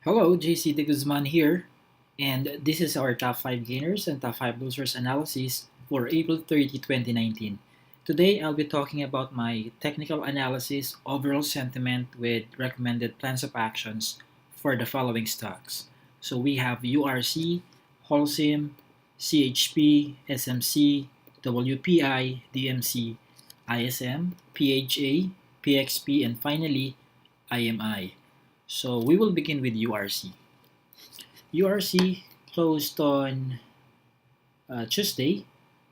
Hello, JC De Guzman here, and this is our top 5 gainers and top 5 losers analysis for April 30, 2019. Today, I'll be talking about my technical analysis, overall sentiment with recommended plans of actions for the following stocks. So we have URC, HLCM, CHP, SMC, WPI, DMC, ISM, PHA, PXP, and finally, IMI. So we will begin with URC. URC closed on Tuesday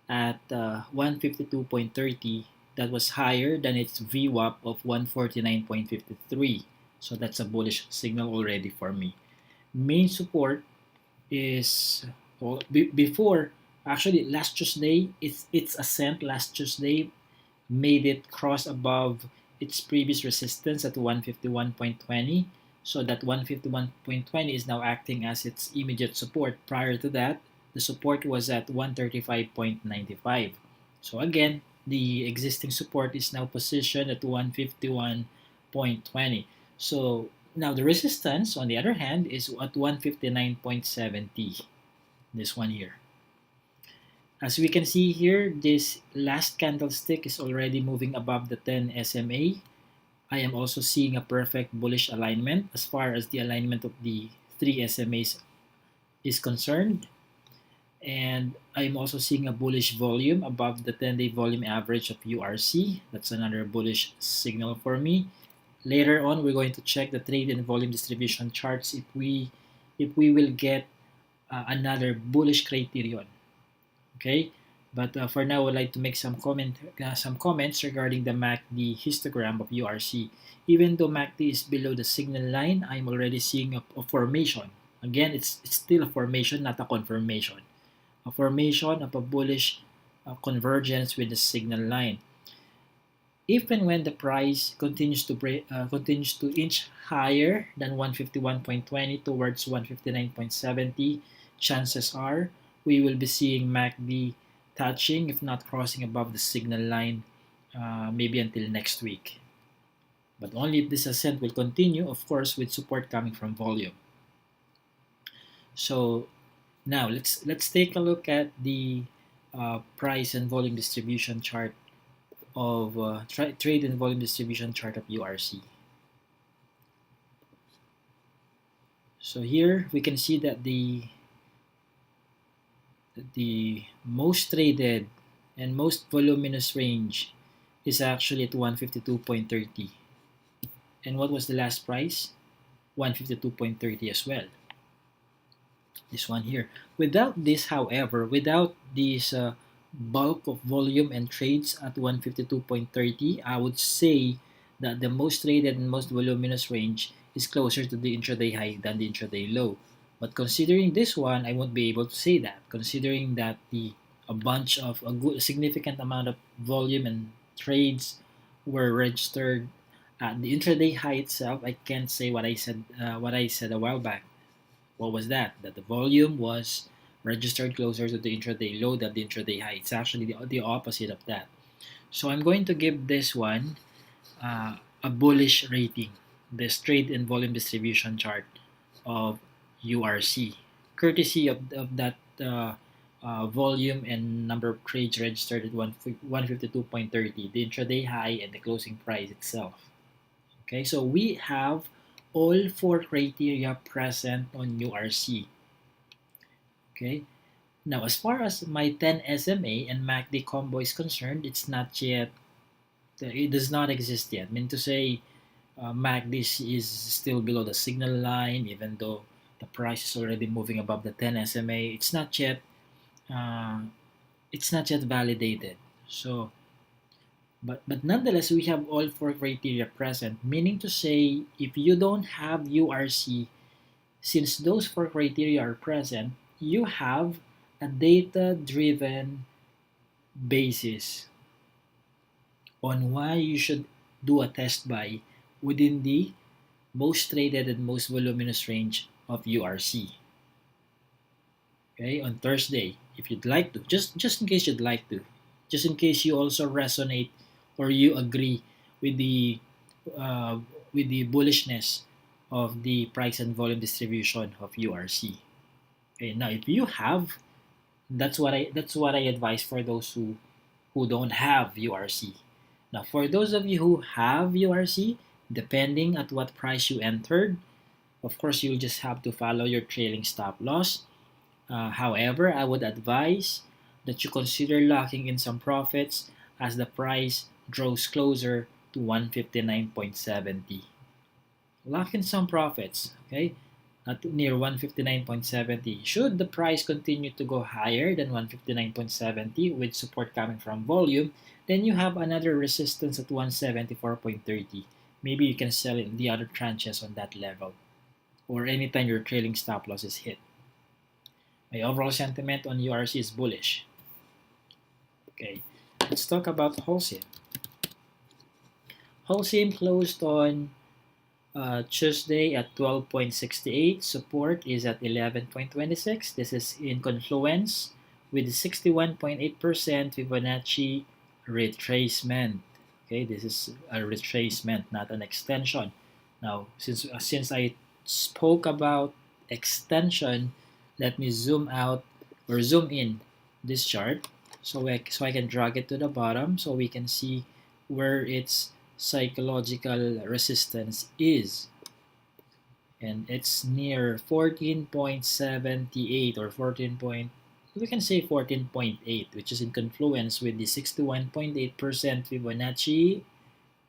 at 152.30. That was higher than its VWAP of 149.53. So that's a bullish signal already for me. Main support is before actually last Tuesday. Its ascent last Tuesday made it cross above its previous resistance at 151.20. So that 151.20 is now acting as its immediate support. Prior to that, the support was at 135.95. So again, the existing support is now positioned at 151.20. So now the resistance, on the other hand, is at 159.70. This one here. As we can see here, this last candlestick is already moving above the 10 SMA. I am also seeing a perfect bullish alignment as far as the alignment of the three SMAs is concerned. And I'm also seeing a bullish volume above the 10-day volume average of URC. That's another bullish signal for me. Later on, we're going to check the trade and volume distribution charts if we will get another bullish criterion. Okay, but for now, I'd like to make some comments regarding the MACD histogram of URC. Even though MACD is below the signal line, I'm already seeing a formation. Again, it's still a formation, not a confirmation. A formation of a bullish convergence with the signal line. If and when the price continues to inch higher than 151.20 towards 159.70, chances are we will be seeing MACD touching, if not crossing above the signal line, maybe until next week. But only if this ascent will continue, of course, with support coming from volume. So now let's take a look at the price and volume distribution chart of trade and volume distribution chart of URC. So here we can see that the most traded and most voluminous range is actually at 152.30. And what was the last price? 152.30 as well. This one here. Without this, however, without this bulk of volume and trades at 152.30, I would say that the most traded and most voluminous range is closer to the intraday high than the intraday low. But considering this one, I won't be able to say that. Considering that a significant amount of volume and trades were registered at the intraday high itself, I can't say what I said. What I said a while back. What was that? That the volume was registered closer to the intraday low than the intraday high. It's actually the opposite of that. So I'm going to give this one a bullish rating. The trade and volume distribution chart of URC, courtesy of that volume and number of trades registered at 152.30, the intraday high and the closing price itself. Okay, so we have all four criteria present on URC. Okay, now as far as my 10 SMA and MACD combo is concerned, it does not exist yet. I mean to say, MACD is still below the signal line, even though the price is already moving above the 10 SMA. Uh, it's not yet validated. So, but nonetheless, we have all four criteria present. Meaning to say, if you don't have URC, since those four criteria are present, you have a data-driven basis on why you should do a test buy within the most traded and most voluminous range of URC. Okay, on Thursday, if you'd like to, just in case you'd like to, just in case you also resonate or you agree with the uh, with the bullishness of the price and volume distribution of URC. Okay, now if you have, that's what I advise for those who don't have URC. Now for those of you who have URC, depending at what price you entered, of course you'll just have to follow your trailing stop loss. However, I would advise that you consider locking in some profits as the price draws closer to 159.70. Lock in some profits, okay, at near 159.70. Should the price continue to go higher than 159.70 with support coming from volume, then you have another resistance at 174.30. Maybe you can sell in the other tranches on that level or anytime your trailing stop loss is hit. My overall sentiment on URC is bullish. Okay, let's talk about HLCM. HLCM closed on Tuesday at 12.68. Support is at 11.26. This is in confluence with 61.8% Fibonacci retracement. Okay, this is a retracement, not an extension. Now, since I spoke about extension, let me zoom out or zoom in this chart so I can drag it to the bottom so we can see where its psychological resistance is, and it's near 14.78 or 14 point, we can say 14.8, which is in confluence with the 61.8% Fibonacci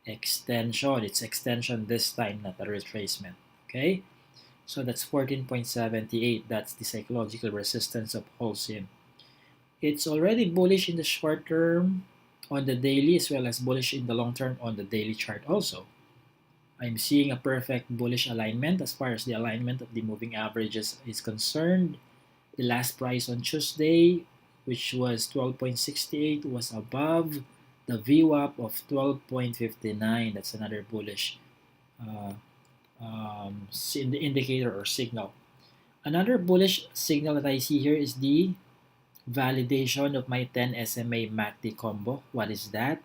extension. It's extension this time, not a retracement. Okay, so that's 14.78. That's the psychological resistance of HLCM. It's already bullish in the short term on the daily as well as bullish in the long term on the daily chart also. I'm seeing a perfect bullish alignment as far as the alignment of the moving averages is concerned. The last price on Tuesday, which was 12.68, was above the VWAP of 12.59. That's another bullish indicator or signal. Another bullish signal that I see here is the validation of my 10 SMA MACD combo. What is that?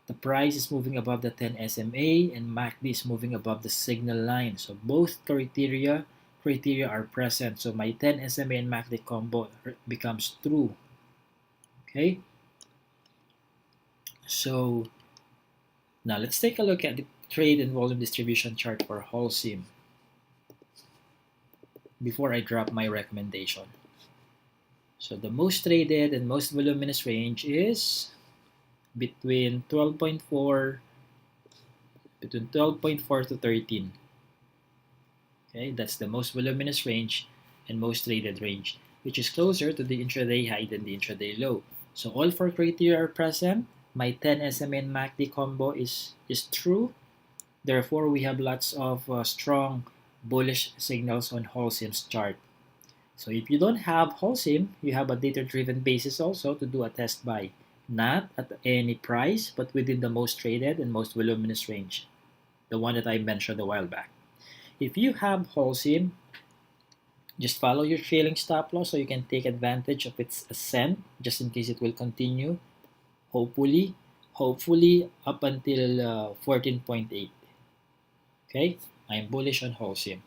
The price is moving above the 10 SMA and MACD is moving above the signal line. So both criteria are present. So my 10 SMA and MACD combo becomes true. Okay. So now let's take a look at the trade and volume distribution chart for HLCM before I drop my recommendation. So the most traded and most voluminous range is between 12.4 to 13. Okay, that's the most voluminous range and most traded range, which is closer to the intraday high than the intraday low. So all four criteria are present. My 10 SMA and MACD combo is true. Therefore, we have lots of strong bullish signals on HLCM's chart. So if you don't have HLCM, you have a data-driven basis also to do a test buy. Not at any price, but within the most traded and most voluminous range, the one that I mentioned a while back. If you have HLCM, just follow your trailing stop loss so you can take advantage of its ascent, just in case it will continue, hopefully up until 14.8. Okay, I'm bullish on HLCM.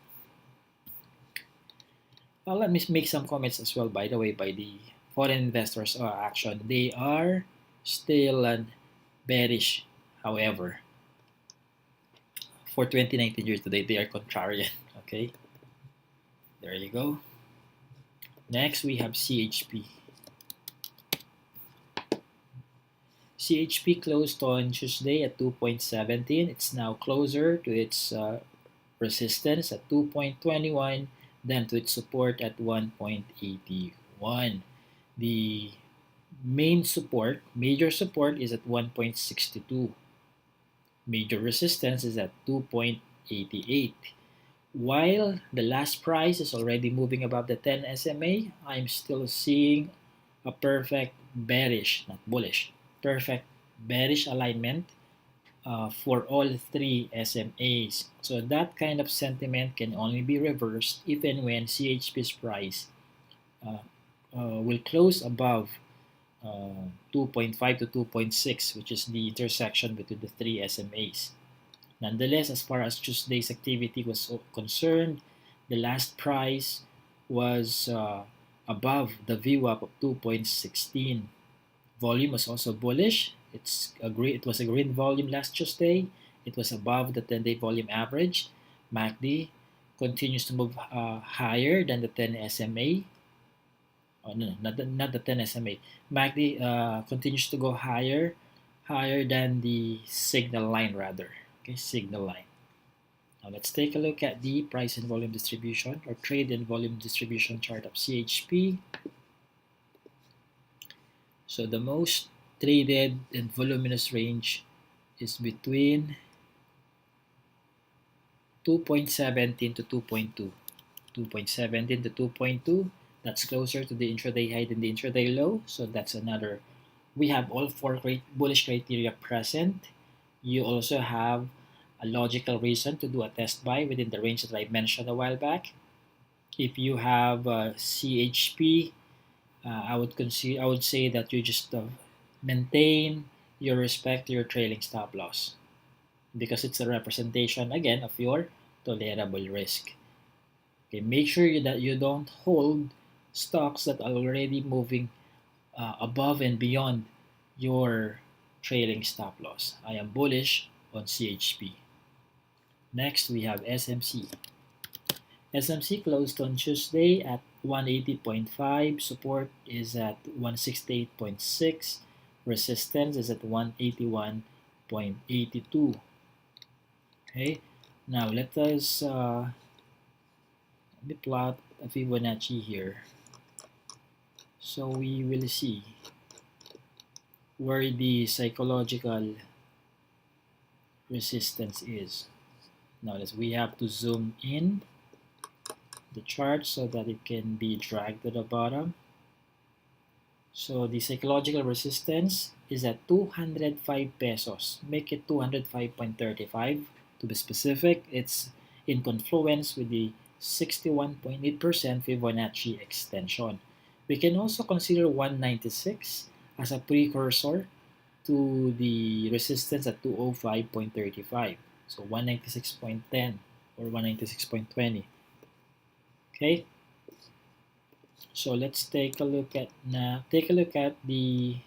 Well, let me make some comments as well, by the way, by the foreign investors action. They are still bearish, however. For 2019 year to date, they are contrarian. Okay, there you go. Next, we have CHP. CHP closed on Tuesday at 2.17. It's now closer to its resistance at 2.21, then to its support at 1.81. The major support is at 1.62. Major resistance is at 2.88. While the last price is already moving above the 10 SMA, I'm still seeing a perfect bearish, not bullish, perfect bearish alignment for all three SMAs. So that kind of sentiment can only be reversed even when CHP's price will close above 2.5 to 2.6, which is the intersection between the three SMAs. Nonetheless, as far as Tuesday's activity was concerned, the last price was above the VWAP of 2.16. Volume was also bullish. It was a green volume last Tuesday. It was above the 10-day volume average. MACD continues to move higher than the 10 SMA. Oh, no, not the 10 SMA. MACD continues to go higher than the signal line rather. Okay, signal line. Now let's take a look at the price and volume distribution or trade and volume distribution chart of CHP. So the most traded and voluminous range is between 2.17 to 2.2. 2.17 to 2.2, that's closer to the intraday high than the intraday low. So that's another. We have all four bullish criteria present. You also have a logical reason to do a test buy within the range that I mentioned a while back. If you have CHP, I would say that you just maintain your respect to your trailing stop loss because it's a representation again of your tolerable risk. Okay, make sure that you don't hold stocks that are already moving above and beyond your trailing stop loss. I am bullish on CHP. Next, we have SMC. SMC closed on Tuesday at 180.5. Support is at 168.6. Resistance is at 181.82. Okay, now let me plot a Fibonacci here. So we will see where the psychological resistance is. Now we have to zoom in the chart so that it can be dragged to the bottom. So the psychological resistance is at 205 pesos. Make it 205.35 to be specific. It's in confluence with the 61.8% Fibonacci extension. We can also consider 196 as a precursor to the resistance at 205.35. So 196.10 or 196.20. Okay. So let's take a look at the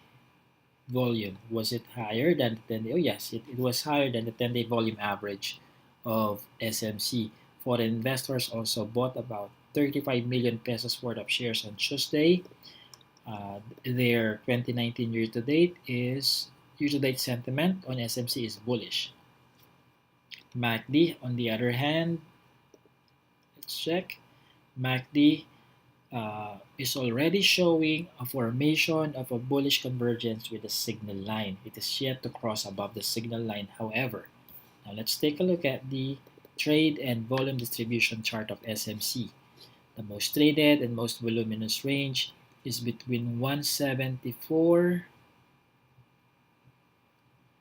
volume. Was it higher than the 10-day? Oh yes, it was higher than the 10-day volume average of SMC. Foreign investors also bought about 35 million pesos worth of shares on Tuesday. Their 2019 year-to-date sentiment on SMC is bullish. MACD, on the other hand, let's check. MACD is already showing a formation of a bullish convergence with the signal line. It is yet to cross above the signal line, however. Now let's take a look at the trade and volume distribution chart of SMC. The most traded and most voluminous range is between 174.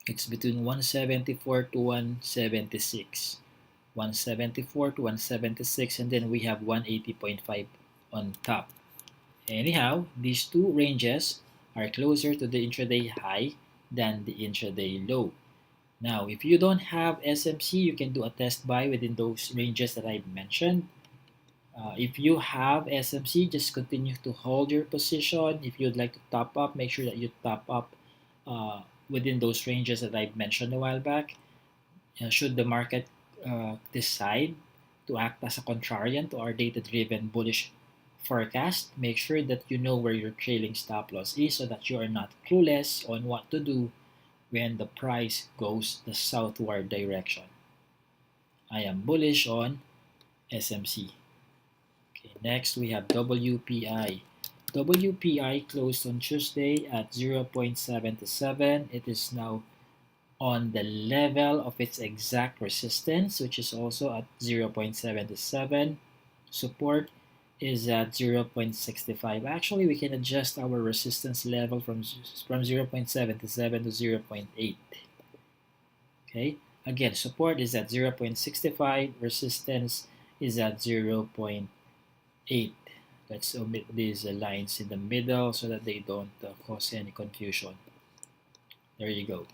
It's between 174 to 176. 174 to 176, and then we have 180.5 on top. Anyhow, these two ranges are closer to the intraday high than the intraday low. Now, if you don't have SMC, you can do a test buy within those ranges that I mentioned. If you have SMC, just continue to hold your position. If you'd like to top up, make sure that you top up within those ranges that I mentioned a while back. Should the market decide to act as a contrarian to our data-driven bullish forecast, make sure that you know where your trailing stop loss is so that you are not clueless on what to do when the price goes the southward direction. I am bullish on SMC. Okay, next we have WPI. WPI closed on Tuesday at 0.77. It is now on the level of its exact resistance, which is also at 0.77. Support is at 0.65. Actually, we can adjust our resistance level from 0.77 to 0.8. Okay, again, support is at 0.65, resistance is at 0.8. Let's omit these lines in the middle so that they don't cause any confusion. There you go.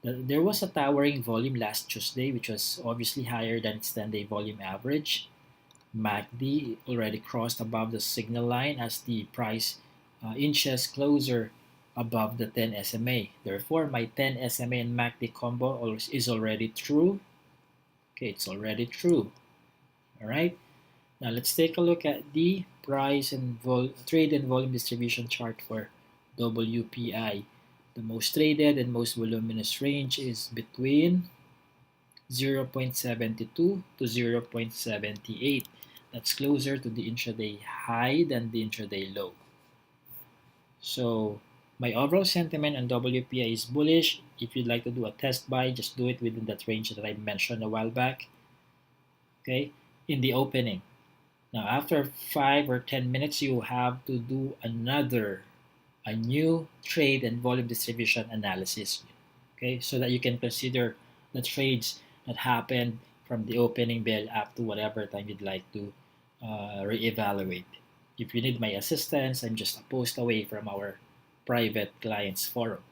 There was a towering volume last Tuesday, which was obviously higher than its 10-day volume average. MACD already crossed above the signal line as the price inches closer above the 10 SMA. Therefore, my 10 SMA and MACD combo is already true. Okay, it's already true. All right. Now let's take a look at the price and trade and volume distribution chart for WPI. The most traded and most voluminous range is between 0.72 to 0.78. That's closer to the intraday high than the intraday low. So my overall sentiment on WPI is bullish. If you'd like to do a test buy, just do it within that range that I mentioned a while back. Okay, in the opening. Now after 5 or 10 minutes, you have to do a new trade and volume distribution analysis. Okay, so that you can consider the trades that happened from the opening bell up to whatever time you'd like to reevaluate. If you need my assistance, I'm just a post away from our private clients forum.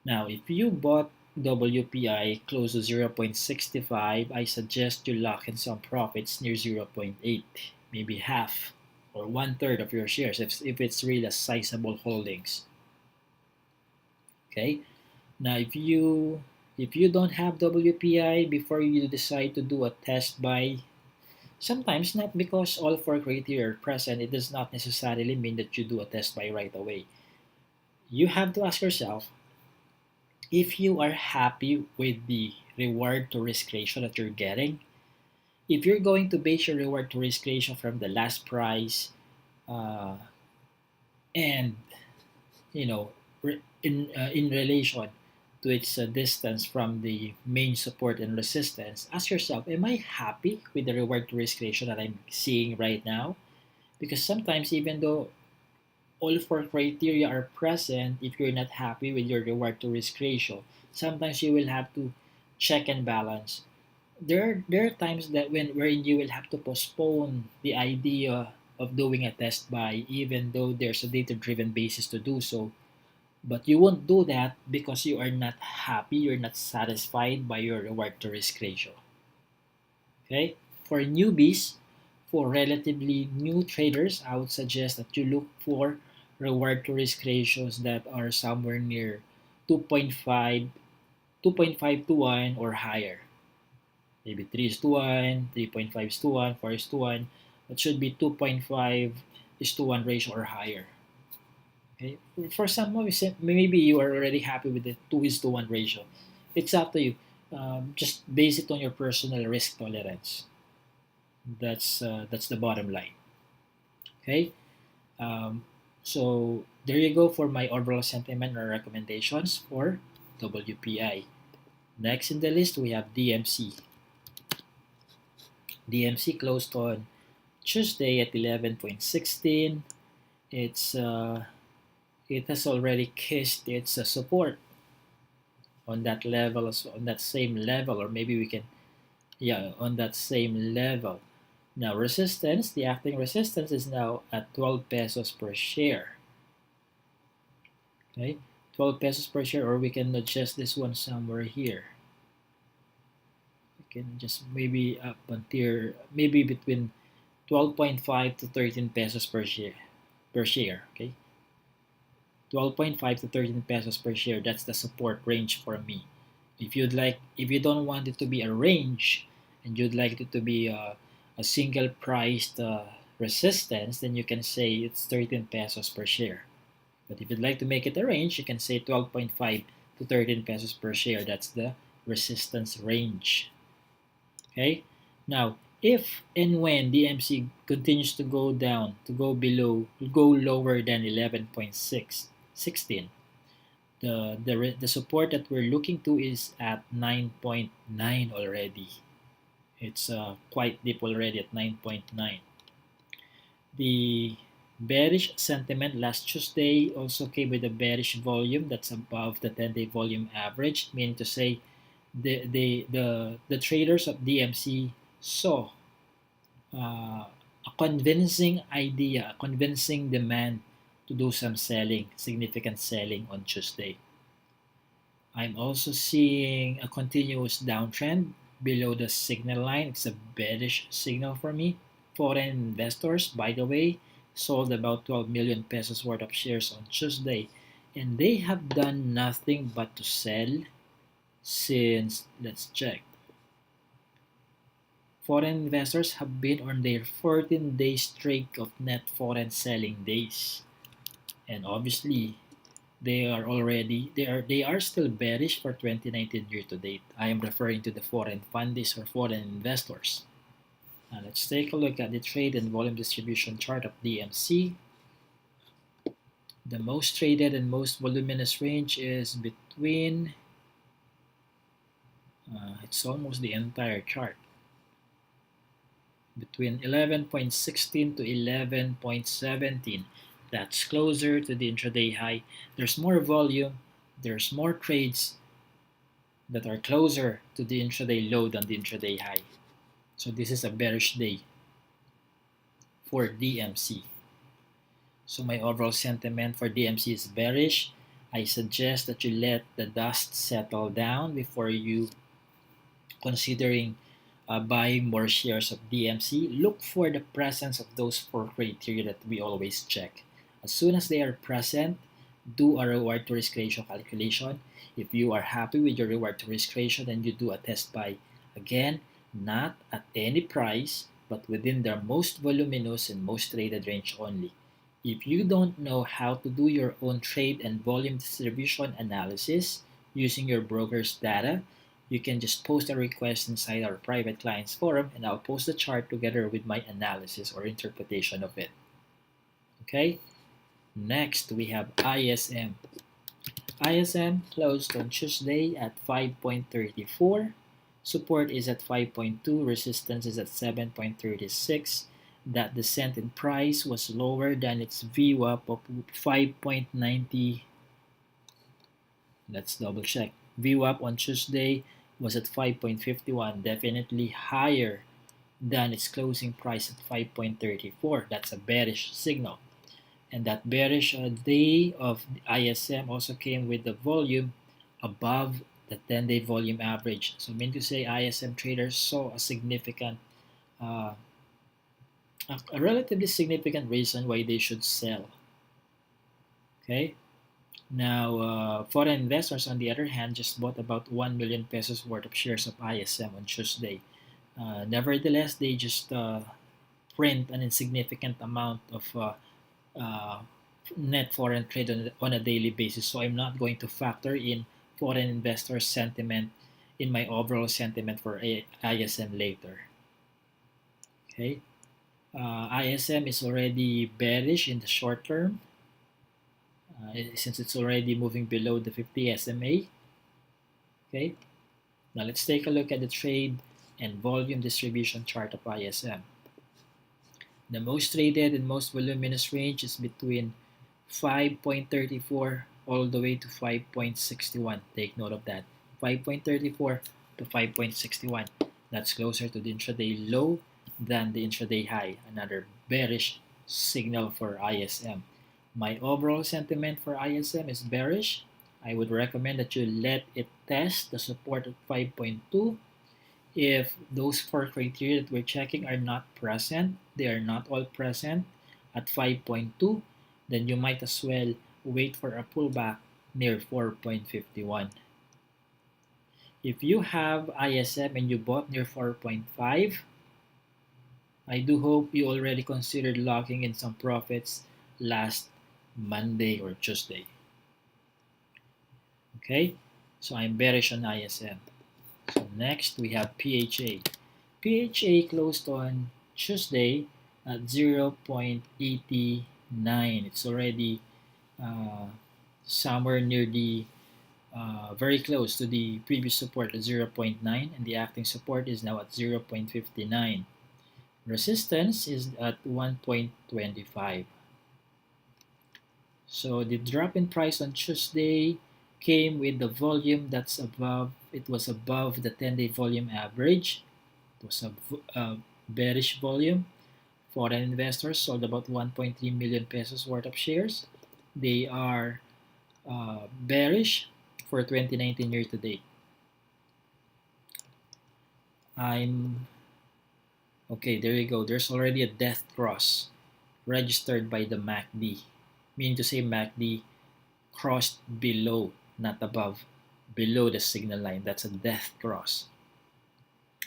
Now, if you bought WPI close to 0.65, I suggest you lock in some profits near 0.8, maybe half or one third of your shares if it's really a sizable holdings. Okay. Now, if you don't have WPI before you decide to do a test buy, sometimes not because all four criteria are present, it does not necessarily mean that you do a test buy right away. You have to ask yourself if you are happy with the reward to risk ratio that you're getting. If you're going to base your reward to risk ratio from the last price uh, and in relation to its distance from the main support and resistance, ask yourself, am I happy with the reward to risk ratio that I'm seeing right now? Because sometimes, even though all four criteria are present, if you're not happy with your reward to risk ratio, sometimes you will have to check and balance. There are times that wherein you will have to postpone the idea of doing a test buy, even though there's a data driven basis to do so. But you won't do that because you are not happy, you're not satisfied by your reward to risk ratio. Okay? For newbies, for relatively new traders, I would suggest that you look for reward to risk ratios that are somewhere near 2.5, 2.5 to 1 or higher. Maybe 3 is to 1, 3.5 is to 1, 4 is to 1. It should be 2.5 is to 1 ratio or higher. Okay? For some of you, maybe you are already happy with the 2 is to 1 ratio. It's up to you. Just base it on your personal risk tolerance. That's the bottom line. Okay. Um, so there you go for my overall sentiment or recommendations for WPI. Next in the list we have DMC. DMC closed on Tuesday at 11.16. It has already kissed its support on that level, on that same level, or maybe we can, yeah, on that same level. Now resistance, the acting resistance is now at 12 pesos per share. Okay, 12 pesos per share, or we can adjust this one somewhere here. We can just maybe up until maybe between 12.5 to 13 pesos per share. Okay, 12.5 to 13 pesos per share. That's the support range for me. If you don't want it to be a range, and you'd like it to be a single priced resistance, then you can say it's 13 pesos per share. But if you'd like to make it a range, you can say 12.5 to 13 pesos per share. That's the resistance range. Okay. Now, if and when DMC continues to go down, to go below, go lower than 11.16, the support that we're looking to is at 9.9 already. It's quite deep already at 9.9. The bearish sentiment last Tuesday also came with a bearish volume that's above the 10-day volume average, meaning to say the traders of DMC saw a convincing idea, a convincing demand to do some selling, significant selling on Tuesday. I'm also seeing a continuous downtrend below the signal line. It's a bearish signal for me. Foreign investors, by the way, sold about 12 million pesos worth of shares on Tuesday, and they have done nothing but to sell since, let's check. Foreign investors have been on their 14-day streak of net foreign selling days. And obviously, they are still bearish for 2019 year to date. I am referring to the foreign fundies or foreign investors. Now let's take a look at the trade and volume distribution chart of DMC. The most traded and most voluminous range is between it's almost the entire chart, between 11.16 to 11.17. That's closer to the intraday high. There's more volume, there's more trades that are closer to the intraday low than the intraday high. So this is a bearish day for DMC. So my overall sentiment for DMC is bearish. I suggest that you let the dust settle down before you considering buying more shares of DMC. Look for the presence of those four criteria that we always check. As soon as they are present, do a reward to risk ratio calculation. If you are happy with your reward to risk ratio, then you do a test buy. Again, not at any price, but within their most voluminous and most traded range only. If you don't know how to do your own trade and volume distribution analysis using your broker's data, you can just post a request inside our private clients forum and I'll post the chart together with my analysis or interpretation of it. Okay? Next, we have ISM. ISM closed on Tuesday at 5.34. Support is at 5.2. Resistance is at 7.36. That descent in price was lower than its VWAP of 5.90. Let's double check. VWAP on Tuesday was at 5.51, definitely higher than its closing price at 5.34. That's a bearish signal. And that bearish day of the ISM also came with the volume above the 10-day volume average. So mean to say ISM traders saw a significant, a relatively significant reason why they should sell. Okay. Now, foreign investors, on the other hand, just bought about 1 million pesos worth of shares of ISM on Tuesday. Nevertheless, they just print an insignificant amount of uh, net foreign trade on a daily basis. So I'm not going to factor in foreign investor sentiment in my overall sentiment for ISM later. Okay, ISM is already bearish in the short term since it's already moving below the 50 SMA. Okay, now let's take a look at the trade and volume distribution chart of ISM. The most traded and most voluminous range is between 5.34 all the way to 5.61. Take note of that. 5.34 to 5.61. That's closer to the intraday low than the intraday high. Another bearish signal for ISM. My overall sentiment for ISM is bearish. I would recommend that you let it test the support of 5.2. If those four criteria that we're checking are not present, they are not all present at 5.2, then you might as well wait for a pullback near 4.51. If you have ISM and you bought near 4.5, I do hope you already considered locking in some profits last Monday or Tuesday. Okay, so I'm bearish on ISM. So next we have PHA. PHA closed on Tuesday at 0.89. It's already somewhere near the very close to the previous support at 0.9, and the acting support is now at 0.59. Resistance is at 1.25. So the drop in price on Tuesday came with the volume that's above, it was above the 10-day volume average. It was a bearish volume. Foreign investors sold about 1.3 million pesos worth of shares. They are bearish for 2019 year to date. I'm okay. There you go. There's already a death cross registered by the MACD, meaning to say MACD crossed below, not above, below the signal line. That's a death cross.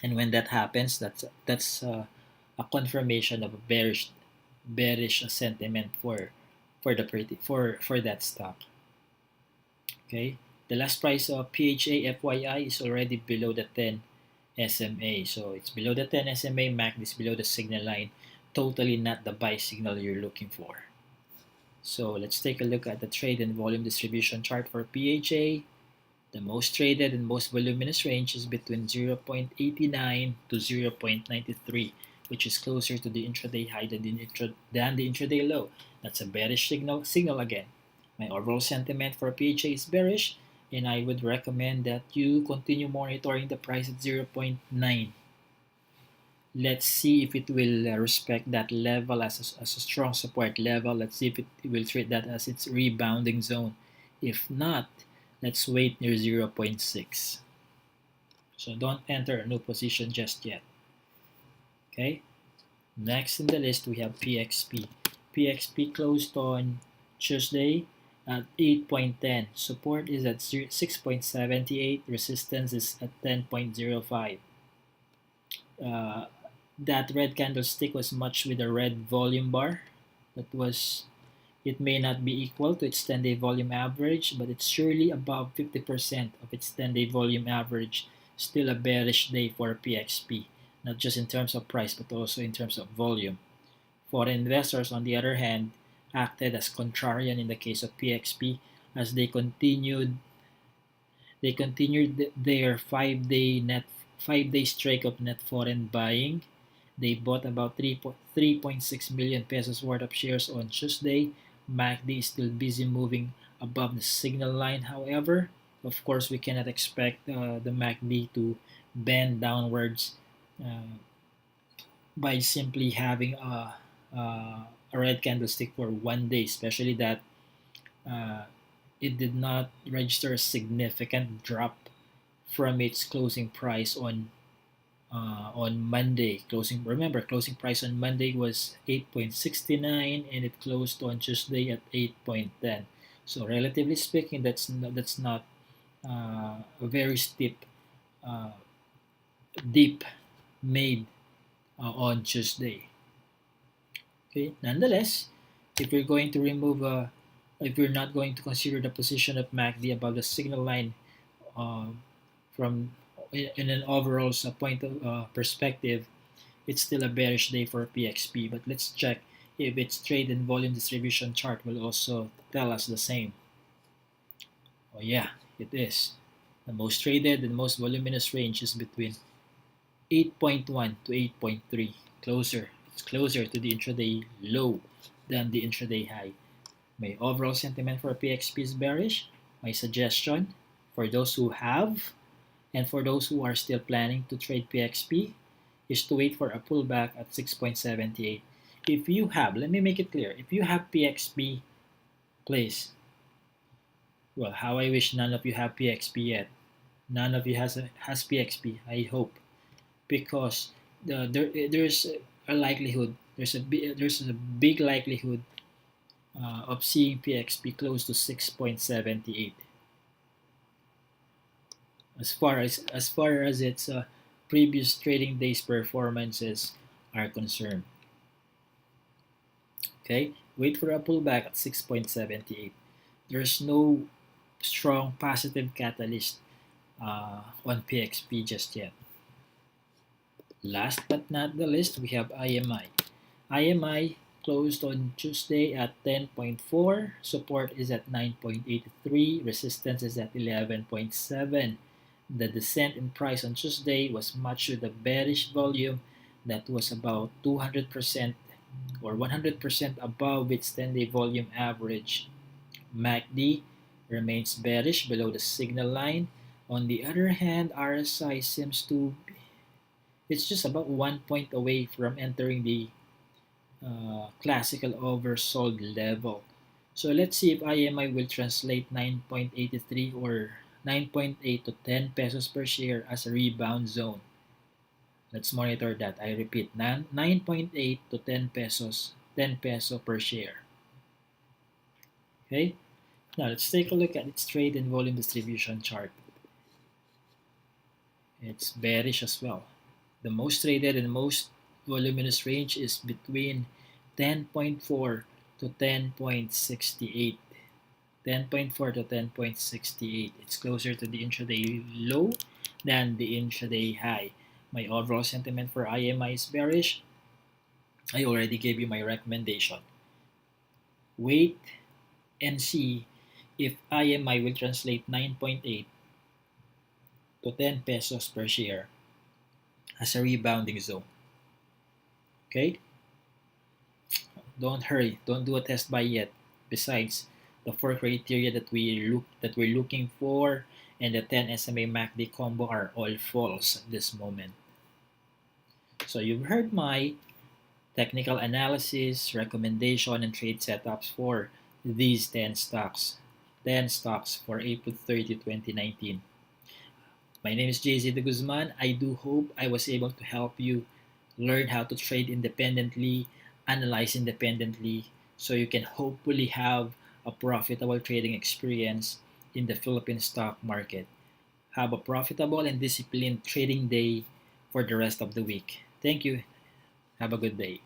And when that happens, that's a confirmation of a bearish sentiment for the for that stock. Okay, the last price of PHA FYI is already below the 10 SMA, so it's below the 10 SMA. MACD is below the signal line. Totally not the buy signal you're looking for. So let's take a look at the trade and volume distribution chart for PHA. The most traded and most voluminous range is between 0.89 to 0.93, which is closer to the intraday high than the intraday low. That's a bearish signal again. My overall sentiment for PHA is bearish, and I would recommend that you continue monitoring the price at 0.9. Let's see if it will respect that level as a strong support level. Let's see if it will treat that as its rebounding zone. If not, let's wait near 0.6. So don't enter a new position just yet. Okay. Next in the list we have PXP. PXP closed on Tuesday at 8.10. Support is at 6.78. Resistance is at 10.05. That red candlestick was matched with a red volume bar. It may not be equal to its 10-day volume average, but it's surely above 50% of its 10-day volume average. Still a bearish day for PXP, not just in terms of price, but also in terms of volume. Foreign investors, on the other hand, acted as contrarian in the case of PXP as they continued their 5-day streak of net foreign buying. They bought about 3.6 million pesos worth of shares on Tuesday. MACD is still busy moving above the signal line. However, of course, we cannot expect the MACD to bend downwards by simply having a red candlestick for one day, especially that uh, it did not register a significant drop from its closing price on Monday. Closing price on Monday was 8.69 and it closed on Tuesday at 8.10. So relatively speaking, that's not a very steep uh, dip made on Tuesday. Okay. Nonetheless, if we're going to remove if we're not going to consider the position of MACD above the signal line from in an overall point of perspective, it's still a bearish day for PXP. But let's check if its trade and volume distribution chart will also tell us the same. Oh yeah, it is. The most traded and most voluminous range is between 8.1 to 8.3. It's closer to the intraday low than the intraday high. My overall sentiment for PXP is bearish. My suggestion for those who have and for those who are still planning to trade PXP is to wait for a pullback at 6.78. If you have, let me make it clear, if you have PXP, please, well, how I wish none of you have PXP yet. None of you has PXP, I hope, because there's a likelihood, there's a big likelihood of seeing PXP close to 6.78 as far as its previous trading days performances are concerned. Okay, wait for a pullback at 6.78. There's no strong positive catalyst on PXP just yet. Last but not the least, we have IMI. IMI closed on Tuesday at 10.4. Support is at 9.83. Resistance is at 11.7. The descent in price on Tuesday was matched with a bearish volume that was about 200% or 100% above its 10-day volume average. MACD remains bearish below the signal line. On the other hand, RSI seems to it's just about 1 point away from entering the classical oversold level. So let's see if IMI will translate 9.83 or 9.8 to 10 pesos per share as a rebound zone. Let's monitor that. I repeat, 9.8 to 10 pesos, 10 peso per share. Okay? Now let's take a look at its trade and volume distribution chart. It's bearish as well. The most traded and most voluminous range is between 10.4 to 10.68. 10.4 to 10.68. It's closer to the intraday low than the intraday high. My overall sentiment for IMI is bearish. I already gave you my recommendation. Wait and see if IMI will translate 9.8 to 10 pesos per share as a rebounding zone. Okay? Don't hurry. Don't do a test buy yet. Besides, the four criteria that we're looking for and the 10 SMA MACD combo are all false at this moment. So you've heard my technical analysis, recommendation, and trade setups for these 10 stocks. 10 stocks for April 30, 2019. My name is JZ De Guzman. I do hope I was able to help you learn how to trade independently, analyze independently, so you can hopefully have a profitable trading experience in the Philippine stock market. Have a profitable and disciplined trading day for the rest of the week. Thank you. Have a good day.